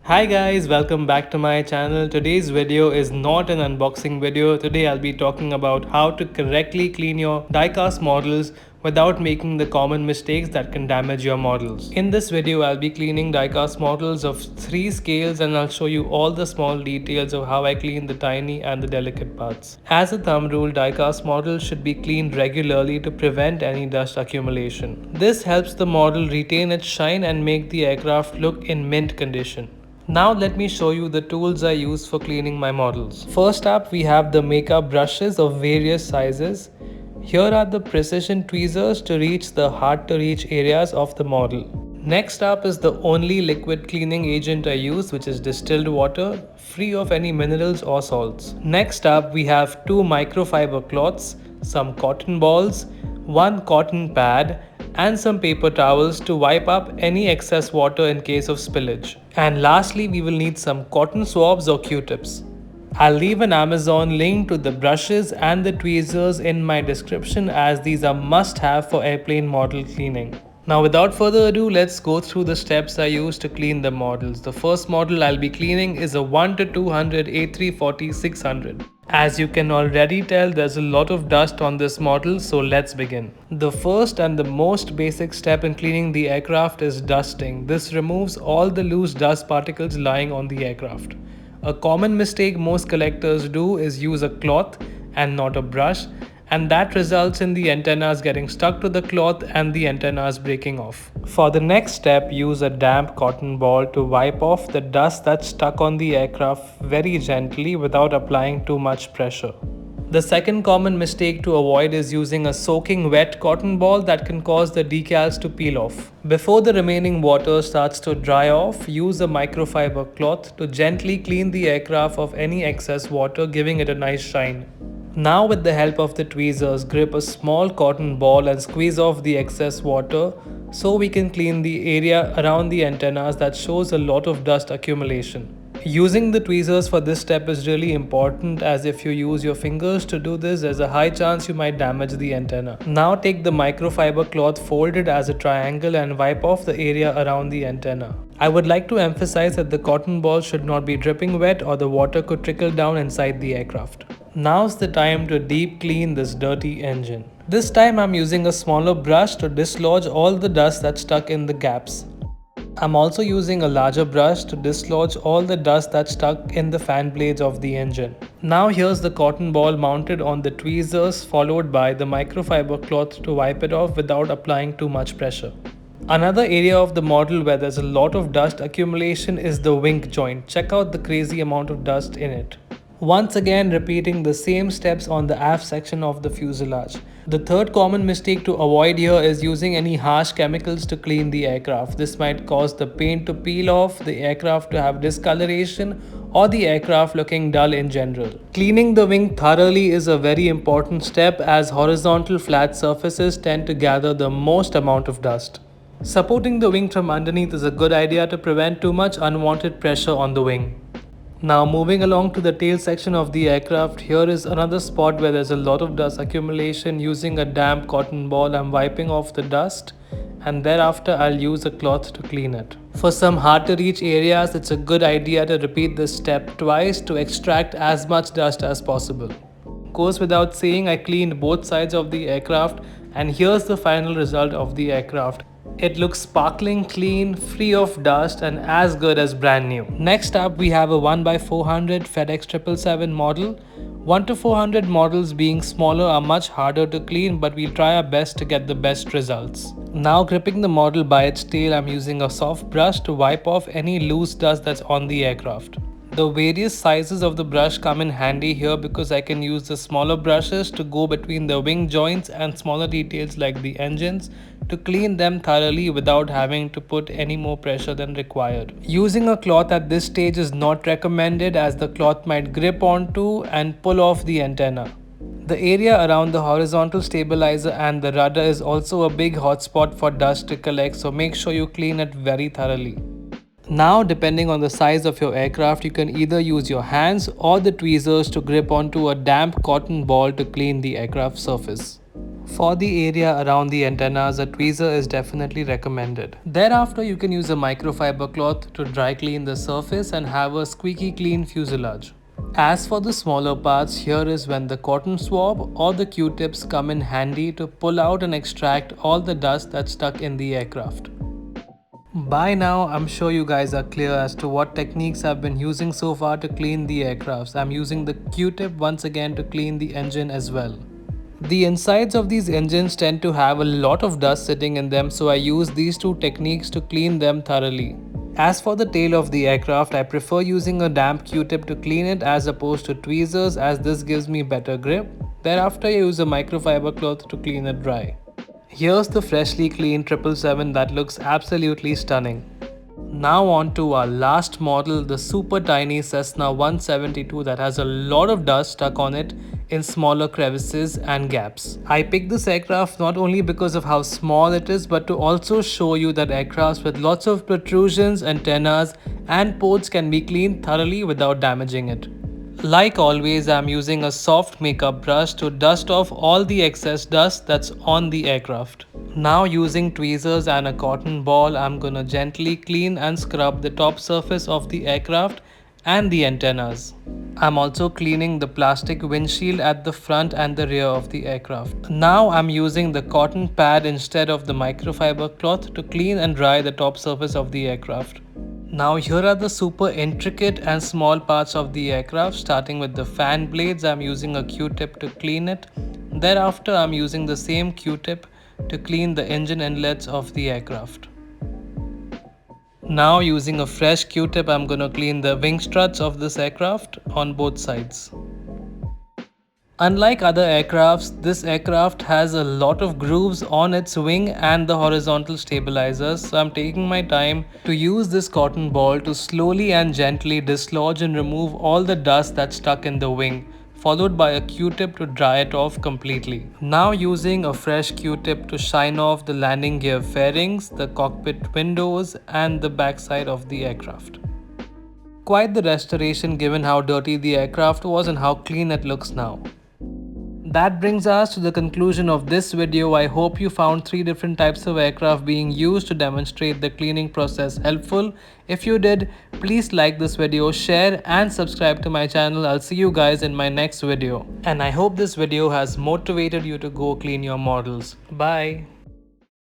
Hi guys, welcome back to my channel. Today's video is not an unboxing video. Today I'll be talking about how to correctly clean your diecast models without making the common mistakes that can damage your models. In this video I'll be cleaning diecast models of 3 scales and I'll show you all the small details of how I clean the tiny and the delicate parts. As a thumb rule, diecast models should be cleaned regularly to prevent any dust accumulation. This helps the model retain its shine and make the aircraft look in mint condition. Now let me show you the tools I use for cleaning my models. First up, we have the makeup brushes of various sizes. Here are the precision tweezers to reach the hard to reach areas of the model. Next up is the only liquid cleaning agent I use, which is distilled water, free of any minerals or salts. Next up, we have 2 microfiber cloths, some cotton balls, 1 cotton pad, and some paper towels to wipe up any excess water in case of spillage. And lastly, we will need some cotton swabs or Q-tips. I'll leave an Amazon link to the brushes and the tweezers in my description, as these are must-have for airplane model cleaning. Now without further ado, let's go through the steps I use to clean the models. The first model I'll be cleaning is a 1-200 A340-600. As you can already tell, there's a lot of dust on this model, so let's begin. The first and the most basic step in cleaning the aircraft is dusting. This removes all the loose dust particles lying on the aircraft. A common mistake most collectors do is use a cloth and not a brush, and that results in the antennas getting stuck to the cloth and the antennas breaking off. For the next step, use a damp cotton ball to wipe off the dust that's stuck on the aircraft very gently without applying too much pressure. The second common mistake to avoid is using a soaking wet cotton ball that can cause the decals to peel off. Before the remaining water starts to dry off, use a microfiber cloth to gently clean the aircraft of any excess water, giving it a nice shine. Now with the help of the tweezers, grip a small cotton ball and squeeze off the excess water so we can clean the area around the antennas that shows a lot of dust accumulation. Using the tweezers for this step is really important, as if you use your fingers to do this, there's a high chance you might damage the antenna. Now take the microfiber cloth folded as a triangle and wipe off the area around the antenna. I would like to emphasize that the cotton ball should not be dripping wet or the water could trickle down inside the aircraft. Now's the time to deep clean this dirty engine. This time I'm using a smaller brush to dislodge all the dust that's stuck in the gaps. I'm also using a larger brush to dislodge all the dust that's stuck in the fan blades of the engine. Now here's the cotton ball mounted on the tweezers, followed by the microfiber cloth to wipe it off without applying too much pressure. Another area of the model where there's a lot of dust accumulation is the wing joint. Check out the crazy amount of dust in it. Once again, repeating the same steps on the aft section of the fuselage. The third common mistake to avoid here is using any harsh chemicals to clean the aircraft. This might cause the paint to peel off, the aircraft to have discoloration, or the aircraft looking dull in general. Cleaning the wing thoroughly is a very important step, as horizontal flat surfaces tend to gather the most amount of dust. Supporting the wing from underneath is a good idea to prevent too much unwanted pressure on the wing. Now moving along to the tail section of the aircraft, here is another spot where there's a lot of dust accumulation. Using a damp cotton ball, I'm wiping off the dust, and thereafter I'll use a cloth to clean it. For some hard to reach areas, it's a good idea to repeat this step twice to extract as much dust as possible. Goes without saying, I cleaned both sides of the aircraft, and here's the final result of the aircraft. It looks sparkling clean, free of dust, and as good as brand new. Next up, we have a 1x400 FedEx 777 model. 1-400 models being smaller are much harder to clean, but we'll try our best to get the best results. Now gripping the model by its tail, I'm using a soft brush to wipe off any loose dust that's on the aircraft. The various sizes of the brush come in handy here, because I can use the smaller brushes to go between the wing joints and smaller details like the engines to clean them thoroughly without having to put any more pressure than required. Using a cloth at this stage is not recommended, as the cloth might grip onto and pull off the antenna. The area around the horizontal stabilizer and the rudder is also a big hotspot for dust to collect, so make sure you clean it very thoroughly. Now, depending on the size of your aircraft, you can either use your hands or the tweezers to grip onto a damp cotton ball to clean the aircraft surface. For the area around the antennas, a tweezer is definitely recommended. Thereafter, you can use a microfiber cloth to dry clean the surface and have a squeaky clean fuselage. As for the smaller parts, here is when the cotton swab or the Q-tips come in handy to pull out and extract all the dust that's stuck in the aircraft. By now, I'm sure you guys are clear as to what techniques I've been using so far to clean the aircrafts. I'm using the Q-tip once again to clean the engine as well. The insides of these engines tend to have a lot of dust sitting in them, so I use these two techniques to clean them thoroughly. As for the tail of the aircraft, I prefer using a damp Q-tip to clean it as opposed to tweezers, as this gives me better grip. Thereafter, I use a microfiber cloth to clean it dry. Here's the freshly cleaned 777 that looks absolutely stunning. Now on to our last model, the super tiny Cessna 172 that has a lot of dust stuck on it in smaller crevices and gaps. I picked this aircraft not only because of how small it is, but to also show you that aircrafts with lots of protrusions, antennas and ports can be cleaned thoroughly without damaging it. Like always, I'm using a soft makeup brush to dust off all the excess dust that's on the aircraft. Now using tweezers and a cotton ball, I'm gonna gently clean and scrub the top surface of the aircraft and the antennas. I'm also cleaning the plastic windshield at the front and the rear of the aircraft. Now I'm using the cotton pad instead of the microfiber cloth to clean and dry the top surface of the aircraft. Now here are the super intricate and small parts of the aircraft. Starting with the fan blades, I'm using a Q-tip to clean it. Thereafter, I'm using the same Q-tip to clean the engine inlets of the aircraft. Now using a fresh Q-tip, I'm gonna clean the wing struts of this aircraft on both sides. Unlike other aircrafts, this aircraft has a lot of grooves on its wing and the horizontal stabilizers, so I'm taking my time to use this cotton ball to slowly and gently dislodge and remove all the dust that's stuck in the wing, followed by a Q-tip to dry it off completely. Now using a fresh Q-tip to shine off the landing gear fairings, the cockpit windows and the backside of the aircraft. Quite the restoration given how dirty the aircraft was and how clean it looks now. That brings us to the conclusion of this video. I hope you found 3 different types of aircraft being used to demonstrate the cleaning process helpful. If you did, please like this video, share and subscribe to my channel. I'll see you guys in my next video. And I hope this video has motivated you to go clean your models. Bye.